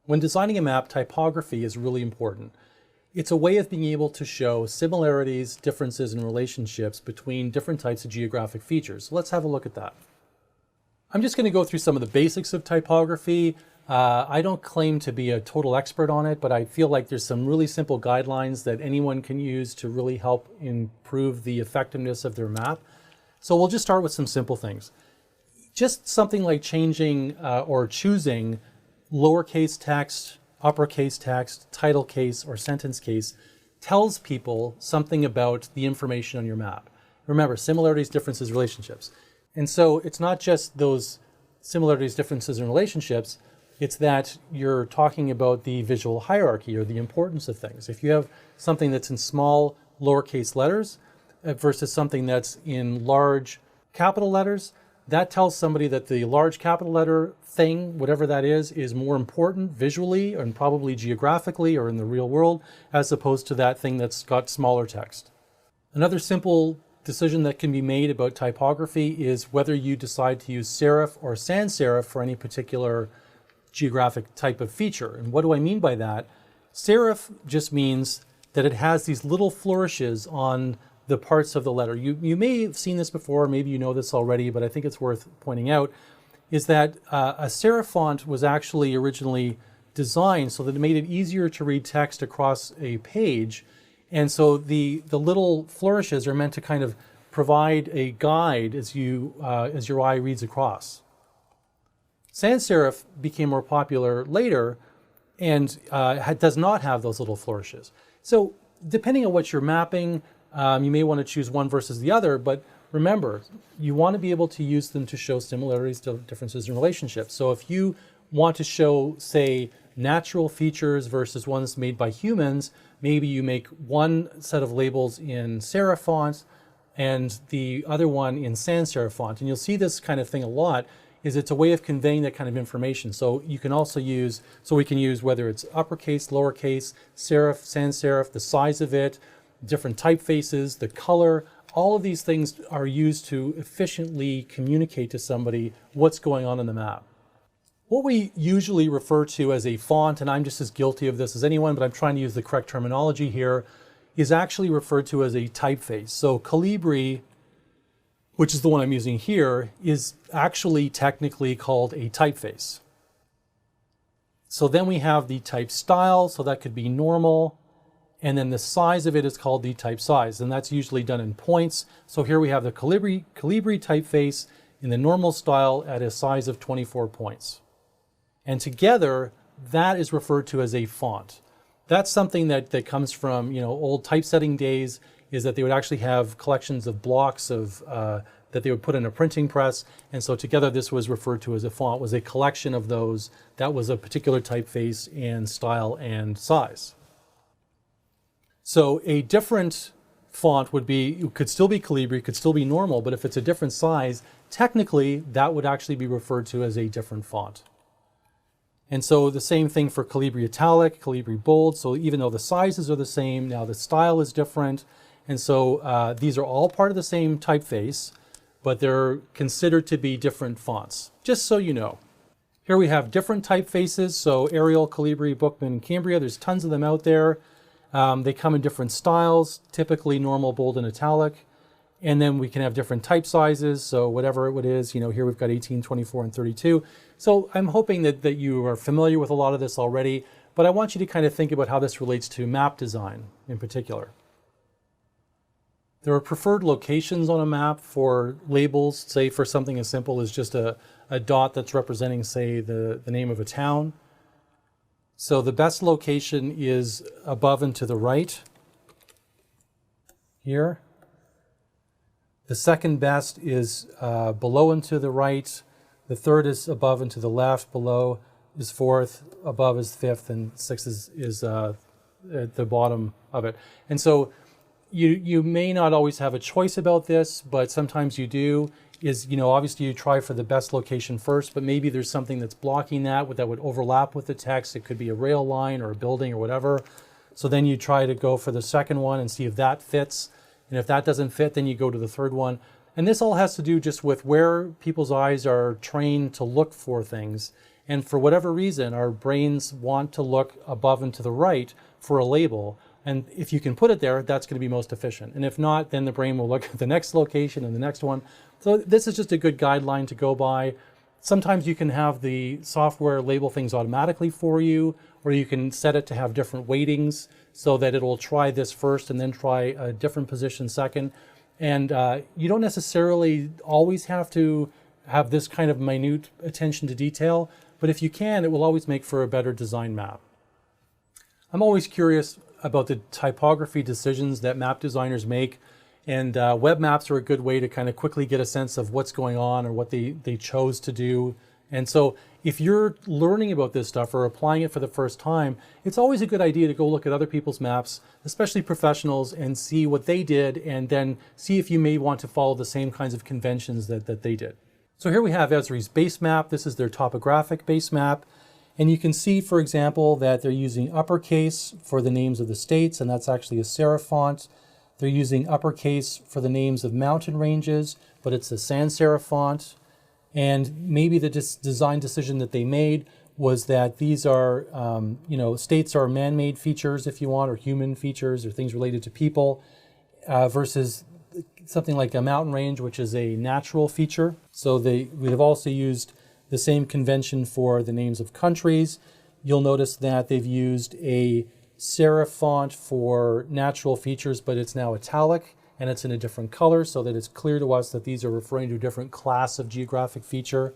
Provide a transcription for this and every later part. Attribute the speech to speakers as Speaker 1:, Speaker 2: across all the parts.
Speaker 1: When designing a map, typography is really important. It's a way of being able to show similarities, differences, and relationships between different types of geographic features. So let's have a look at that. I'm just going to go through some of the basics of typography. I don't claim to be a total expert on it, but I feel like there's some really simple guidelines that anyone can use to really help improve the effectiveness of their map. So we'll just start with some simple things. Just something like changing or choosing lowercase text, uppercase text, title case, or sentence case tells people something about the information on your map. Remember, similarities, differences, relationships. And so it's not just those similarities, differences, and relationships, it's that you're talking about the visual hierarchy or the importance of things. If you have something that's in small lowercase letters versus something that's in large capital letters, that tells somebody that the large capital letter thing, whatever that is more important visually and probably geographically or in the real world, as opposed to that thing that's got smaller text. Another simple decision that can be made about typography is whether you decide to use serif or sans serif for any particular geographic type of feature. And what do I mean by that? Serif just means that it has these little flourishes on the parts of the letter. You may have seen this before, maybe you know this already, but I think it's worth pointing out, is that a serif font was actually originally designed so that it made it easier to read text across a page. And so the little flourishes are meant to kind of provide a guide as your eye reads across. Sans serif became more popular later and does not have those little flourishes. So depending on what you're mapping, you may want to choose one versus the other, but remember, you want to be able to use them to show similarities, differences, and relationships. So if you want to show, say, natural features versus ones made by humans, maybe you make one set of labels in serif font and the other one in sans serif font. And you'll see this kind of thing a lot, is it's a way of conveying that kind of information. So you can also use, so we can use whether it's uppercase, lowercase, serif, sans serif, the size of it, different typefaces, the color, all of these things are used to efficiently communicate to somebody what's going on in the map. What we usually refer to as a font, and I'm just as guilty of this as anyone, but I'm trying to use the correct terminology here, is actually referred to as a typeface. So Calibri, which is the one I'm using here, is actually technically called a typeface. So then we have the type style, so that could be normal, and then the size of it is called the type size, and that's usually done in points. So here we have the Calibri typeface in the normal style at a size of 24 points. And together, that is referred to as a font. That's something that comes from old typesetting days, is that they would actually have collections of blocks of that they would put in a printing press, and so together this was referred to as a font, was a collection of those that was a particular typeface and style and size. So a different font could still be Calibri, could still be normal, but if it's a different size, technically that would actually be referred to as a different font. And so the same thing for Calibri Italic, Calibri Bold. So even though the sizes are the same, now the style is different. And so these are all part of the same typeface, but they're considered to be different fonts, just so you know. Here we have different typefaces. So Arial, Calibri, Bookman, and Cambria, there's tons of them out there. They come in different styles, typically normal, bold, and italic. And then we can have different type sizes. So whatever it is, here we've got 18, 24, and 32. So I'm hoping that you are familiar with a lot of this already, but I want you to kind of think about how this relates to map design in particular. There are preferred locations on a map for labels, say for something as simple as just a dot that's representing, say, the name of a town. So the best location is above and to the right here. The second best is below and to the right. The third is above and to the left. Below is fourth, above is fifth, and sixth is at the bottom of it. And so you may not always have a choice about this, but sometimes you do. Obviously you try for the best location first, but maybe there's something that's blocking that would overlap with the text. It could be a rail line or a building or whatever. So then you try to go for the second one and see if that fits. And if that doesn't fit, then you go to the third one. And this all has to do just with where people's eyes are trained to look for things. And for whatever reason, our brains want to look above and to the right for a label. And if you can put it there, that's going to be most efficient. And if not, then the brain will look at the next location and the next one. So this is just a good guideline to go by. Sometimes you can have the software label things automatically for you, or you can set it to have different weightings so that it will try this first and then try a different position second. And you don't necessarily always have to have this kind of minute attention to detail, but if you can, it will always make for a better design map. I'm always curious about the typography decisions that map designers make, and web maps are a good way to kind of quickly get a sense of what's going on or what they chose to do. And so if you're learning about this stuff or applying it for the first time, it's always a good idea to go look at other people's maps, especially professionals, and see what they did, and then see if you may want to follow the same kinds of conventions that they did. So here we have Esri's base map. This is their topographic base map. And you can see, for example, that they're using uppercase for the names of the states, and that's actually a serif font. They're using uppercase for the names of mountain ranges, but it's a sans serif font. And maybe the design decision that they made was that these are, states are man-made features, if you want, or human features, or things related to people, versus something like a mountain range, which is a natural feature. So we have also used the same convention for the names of countries. You'll notice that they've used a serif font for natural features, but it's now italic and it's in a different color so that it's clear to us that these are referring to a different class of geographic feature.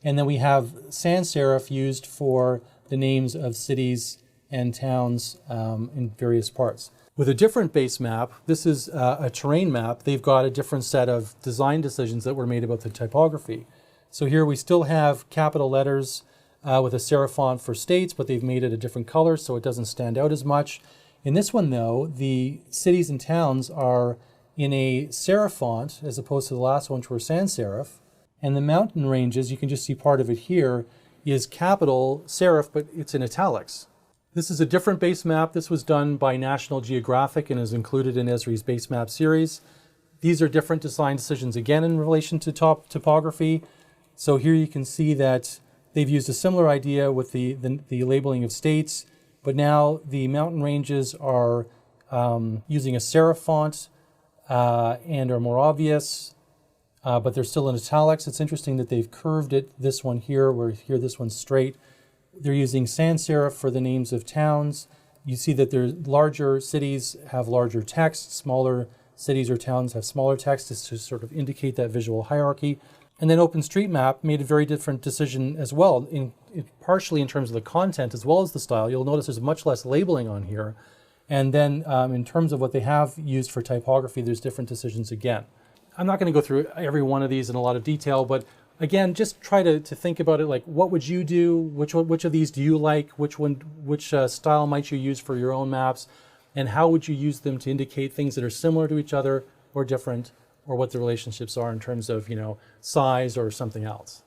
Speaker 1: And then we have sans serif used for the names of cities and towns in various parts. With a different base map, this is a terrain map, they've got a different set of design decisions that were made about the typography. So here we still have capital letters with a serif font for states, but they've made it a different color so it doesn't stand out as much. In this one though, the cities and towns are in a serif font as opposed to the last one which were sans serif. And the mountain ranges, you can just see part of it here, is capital serif, but it's in italics. This is a different base map. This was done by National Geographic and is included in Esri's base map series. These are different design decisions again in relation to topography. So here you can see that they've used a similar idea with the labeling of states, but now the mountain ranges are using a serif font and are more obvious, but they're still in italics. It's interesting that they've curved it, this one here, where here this one's straight. They're using sans serif for the names of towns. You see that their larger cities have larger text, smaller cities or towns have smaller text to sort of indicate that visual hierarchy. And then OpenStreetMap made a very different decision as well, partially in terms of the content as well as the style. You'll notice there's much less labeling on here. And then in terms of what they have used for typography, there's different decisions again. I'm not going to go through every one of these in a lot of detail, but again, just try to think about it like, what would you do? Which of these do you like? Which style might you use for your own maps? And how would you use them to indicate things that are similar to each other or different, or what the relationships are in terms of, size or something else?